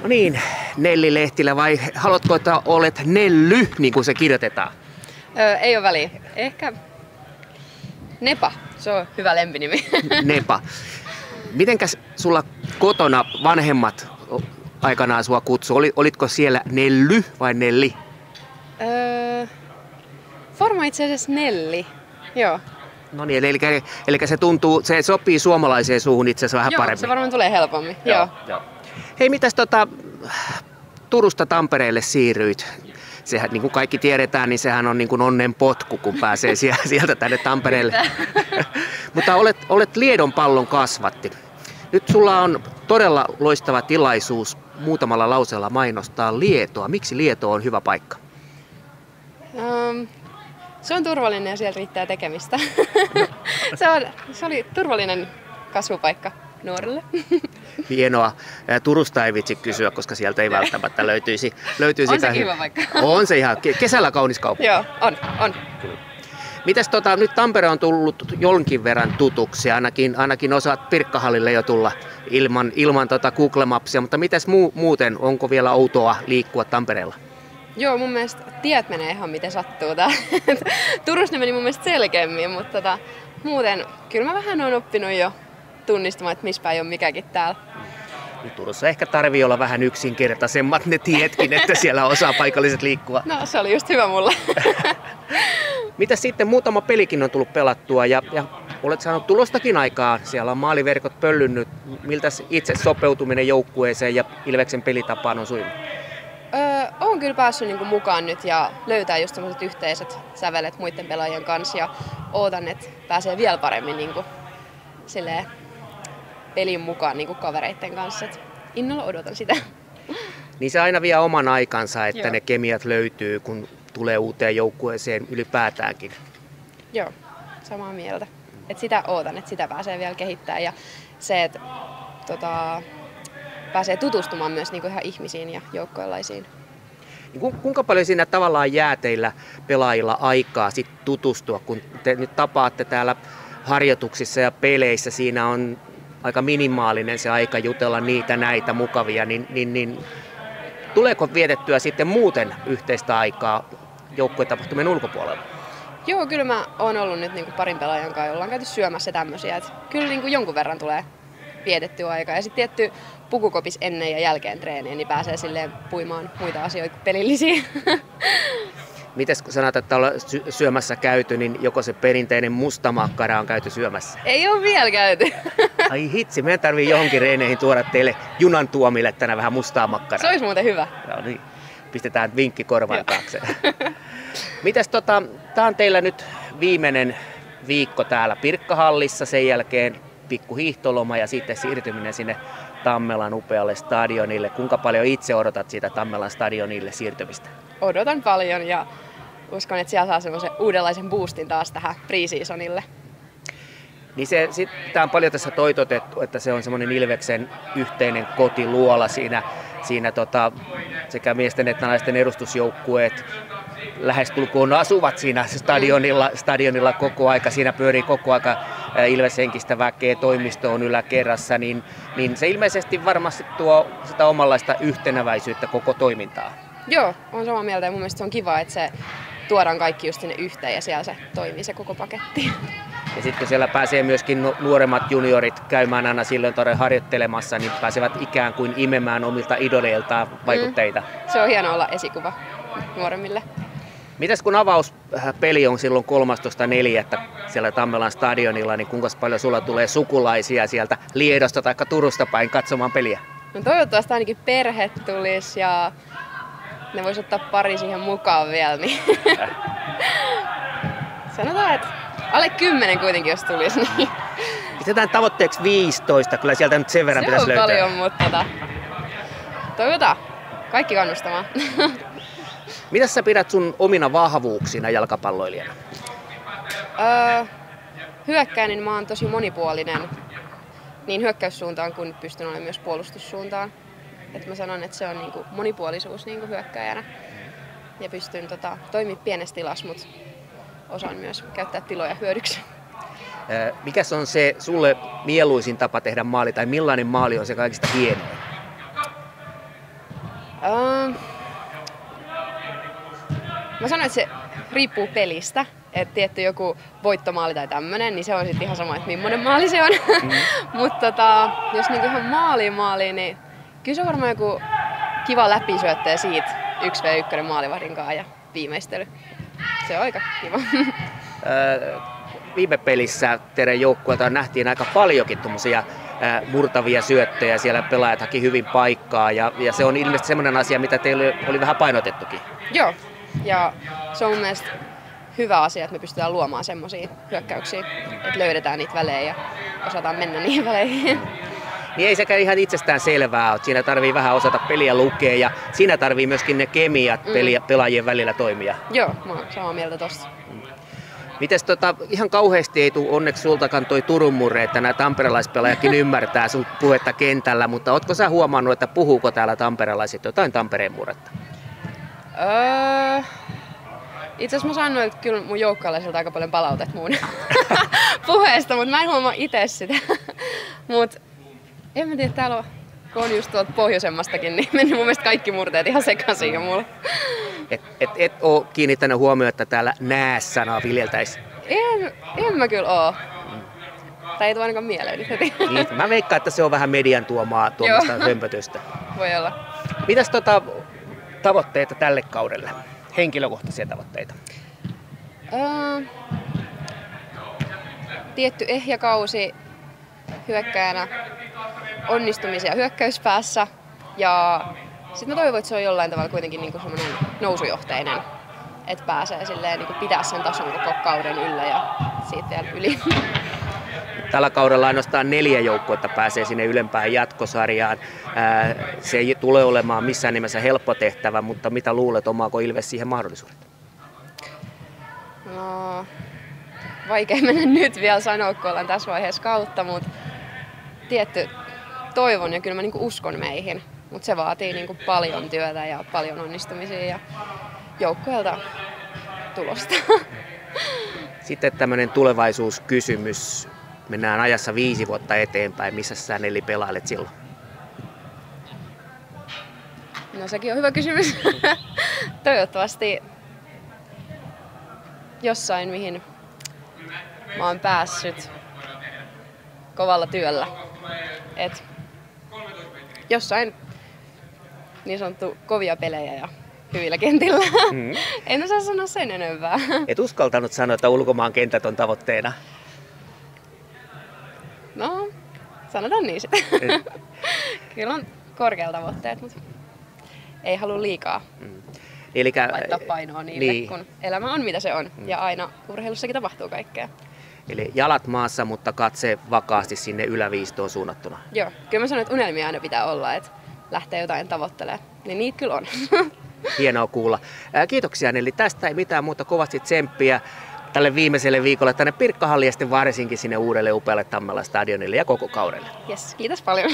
No niin, Nelli Lehtilä vai haluatko, että olet Nelly, niin kuin se kirjoitetaan? Ei ole väliä. Ehkä Nepa, se on hyvä lempinimi. Nepa. Mitenkäs sulla kotona vanhemmat aikanaan sua kutsu? Olitko siellä Nelly vai Nelli? Varmaan itse asiassa Nelli, joo. No niin, eli se sopii suomalaiseen suuhun itse asiassa vähän Joo, paremmin. se varmaan tulee helpommin, joo. Hei, mitäs Turusta Tampereelle siirryit? Sehän, niin kuin kaikki tiedetään, niin sehän on niin kuin onnen potku, kun pääsee sieltä tänne Tampereelle. Mutta olet Liedon pallon kasvatti. Nyt sulla on todella loistava tilaisuus muutamalla lauseella mainostaa Lietoa. Miksi Lieto on hyvä paikka? Se on turvallinen ja siellä riittää tekemistä. Se oli turvallinen kasvupaikka nuorille. Hienoa. Turusta ei vitsi kysyä, koska sieltä ei välttämättä löytyisi. On se kiva paikka. On se ihan. Kesällä kaunis kaupunki. Joo, on. Mitäs nyt Tampere on tullut jonkin verran tutuksi, ainakin osaat Pirkkahallille jo tulla ilman Google Mapsia, mutta mitäs muuten, onko vielä outoa liikkua Tampereella? Joo, mun mielestä tiet menee ihan miten sattuu tää. Turussa ne meni mun mielestä selkeämmin, mutta muuten kyllä mä vähän oon oppinut jo tunnistamaan, että missä päin on mikäkin täällä. Turussa ehkä tarvii olla vähän yksinkertaisemmat ne tietkin, että siellä osaa paikalliset liikkua. No, se oli just hyvä mulle. Mitä sitten, muutama pelikin on tullut pelattua ja olet saanut tulostakin aikaa. Siellä on maaliverkot pöllynnyt. Miltä itse sopeutuminen joukkueeseen ja Ilveksen pelitapaan on sujunut? Olen kyllä päässyt niinku mukaan nyt ja löytää just sellaiset yhteiset sävelet muiden pelaajien kanssa ja ootan, että pääsee vielä paremmin niinku pelin mukaan niinku kavereiden kanssa. Et innolla odotan sitä. Niin se aina vie oman aikansa, että ne kemiat löytyy, kun tulee uuteen joukkueeseen ylipäätäänkin. Joo, samaa mieltä. Et sitä ootan, että sitä pääsee vielä kehittämään ja se, että pääsee tutustumaan myös niinku ihan ihmisiin ja joukkueenlaisiin. Kuinka paljon siinä tavallaan jää teillä pelaajilla aikaa sit tutustua, kun te nyt tapaatte täällä harjoituksissa ja peleissä, siinä on aika minimaalinen se aika jutella niitä näitä mukavia, niin tuleeko vietettyä sitten muuten yhteistä aikaa joukkuetapahtumien ulkopuolella? Joo, kyllä mä oon ollut nyt niinku parin pelaajan kanssa, ollaan käyty syömässä tämmösiä, että kyllä niinku jonkun verran tulee vietettyä aikaa. Ja sitten tietty pukukopis ennen ja jälkeen treeniä, niin pääsee silleen puimaan muita asioita kuin pelillisiä. Mites kun sanot, että ollaan syömässä käyty, niin joko se perinteinen musta makkara on käyty syömässä? Ei ole vielä käyty. Ai hitsi, meidän tarvii johonkin reeneihin tuoda teille junan tuomille tänään vähän mustaa makkaraa. Se olisi muuten hyvä. No niin, pistetään vinkki korvan taakse. Mitäs tää on teillä nyt viimeinen viikko täällä Pirkkahallissa, sen jälkeen pikku hiihtoloma ja sitten siirtyminen sinne Tammelan upealle stadionille. Kuinka paljon itse odotat siitä Tammelan stadionille siirtymistä? Odotan paljon ja uskon, että siellä saa semmoisen uudenlaisen boostin taas tähän pre-seasonille. Niin sitä on paljon tässä toitotettu, että se on semmoinen Ilveksen yhteinen kotiluola siinä sekä miesten että naisten edustusjoukkueet lähestulkoon asuvat siinä stadionilla koko aika. Siinä pyörii koko aika Ilves-henkistä väkeä, toimisto on yläkerrassa, niin se ilmeisesti varmasti tuo sitä omanlaista yhtenäväisyyttä koko toimintaa. Joo, on samaa mieltä ja mun mielestä se on kiva, että se tuodaan kaikki just sinne yhteen ja siellä se toimii se koko paketti. Ja sitten kun siellä pääsee myöskin nuoremmat juniorit käymään aina silloin harjoittelemassa, niin pääsevät ikään kuin imemään omilta idoleiltaan vaikutteita. Se on hienoa olla esikuva nuoremmille. Mitäs kun avauspeli on silloin 13.4. siellä Tammelan stadionilla, niin kuinka paljon sulla tulee sukulaisia sieltä Liedosta tai Turusta päin katsomaan peliä? No toivottavasti ainakin perhe tulisi ja ne vois ottaa pari siihen mukaan vielä. Niin sanotaan, että alle 10 kuitenkin jos tulisi. Niin pistetään tavoitteeksi 15, kyllä sieltä nyt sen verran pitäisi löytää. Se on paljon, mutta toivotaan. Kaikki kannustamaan. Mitä sä pidät sun omina vahvuuksina jalkapalloilijana? Hyökkäin, niin mä oon tosi monipuolinen niin hyökkäyssuuntaan kuin pystyn olemaan myös puolustussuuntaan. Et mä sanon, että se on niinku monipuolisuus niinku hyökkäjänä. Ja pystyn toimimaan pienessä tilassa, mutta osaan myös käyttää tiloja hyödyksi. Mikäs on se sulle mieluisin tapa tehdä maali tai millainen maali on se kaikista hienoin? Mä sanoin, että se riippuu pelistä. Että tietty joku voittomaali tai tämmönen, niin se on sitten ihan sama, että millainen maali se on. Mutta jos niinku ihan maaliin, niin kyllä se on varmaan joku kiva läpisyöttäjä siitä 1v1 maalivahdin kanssa ja viimeistely. Se on aika kiva. Viime pelissä teidän joukkueelta nähtiin aika paljonkin tuommoisia murtavia syöttöjä. Siellä pelaajat haki hyvin paikkaa ja se on ilmeisesti semmoinen asia, mitä teille oli vähän painotettukin. Joo, ja se on mun mielestä hyvä asia, että me pystytään luomaan semmoisia hyökkäyksiä, että löydetään niitä välejä ja osataan mennä niihin väleihin. Niin ei sekään ihan itsestään selvää ole. Siinä tarvii vähän osata peliä lukea ja siinä tarvii myöskin ne kemiat pelaajien välillä toimia. Joo, mä oon samaa mieltä tosta. Mites ihan kauheasti ei tule onneksi sultakaan toi Turun murre, että nämä tamperelaispelaajakin ymmärtää sun puhetta kentällä, mutta ootko sä huomannut, että puhuuko täällä tamperelaiset jotain Tampereen murretta? Itse asiassa mä sanoin, että kyllä mun joukkueelaisilta aika paljon palautet mun puheesta, mutta mä en huomaa itse sitä. Mut en mä tiedä, täällä kun on just tuolta pohjoisemmastakin, niin meni mun mielestä kaikki murteet ihan sekaisin jo mulla. Et oo kiinnittänyt huomioon, että täällä nää-sanaa viljeltäisi? En mä kyllä oo. Tai ei tule ainakaan mieleen nyt heti. Niin, mä veikkaan, että se on vähän median tuomasta hömpötystä. Voi olla. Mitäs tavoitteita tälle kaudelle? Henkilökohtaisia tavoitteita? Tietty ehjä kausi hyökkäjänä, onnistumisia hyökkäyspäässä ja sitten mä toivon, että se on jollain tavalla kuitenkin niinku semmoinen nousujohteinen, että pääsee silleen niinku pitää sen tason koko kauden yllä ja siitä vielä yli. Tällä kaudella ainoastaan 4 joukkuetta pääsee sinne ylempään jatkosarjaan. Se ei tule olemaan missään nimessä helppo tehtävä, mutta mitä luulet, omaako Ilves siihen mahdollisuudet? No, vaikea mennä nyt vielä sanoa, kun ollaan tässä vaiheessa kautta, mutta tietty toivon ja kyllä mä niinku uskon meihin. Mutta se vaatii niinku paljon työtä ja paljon onnistumisia ja joukkueelta tulosta. Sitten tämmöinen tulevaisuuskysymys. Mennään ajassa 5 vuotta eteenpäin. Missä sä Nelli pelailet silloin? No sekin on hyvä kysymys. Toivottavasti jossain, mihin mä oon päässyt kovalla työllä. Et jossain niin sanottu kovia pelejä ja hyvillä kentillä. En osaa sanoa sen enempää. Et uskaltanut sanoa, että ulkomaan kentät on tavoitteena? No, sanotaan niin sitten. Kyllä on korkealla tavoitteet, mutta ei halua liikaa laittaa painoa niille, kun elämä on mitä se on. Ja aina urheilussakin tapahtuu kaikkea. Eli jalat maassa, mutta katse vakaasti sinne yläviistoon suunnattuna. Joo, kyllä mä sanon, että unelmia aina pitää olla, että lähtee jotain tavoittelemaan. Niin niitä kyllä on. Hienoa kuulla. Kiitoksia Nelli. Tästä ei mitään muuta, kovasti tsemppiä tälle viimeiselle viikolle tänne Pirkkahalliin ja sitten varsinkin sinne uudelle upealle Tammelan stadionille ja koko kaudelle. Yes, kiitos paljon.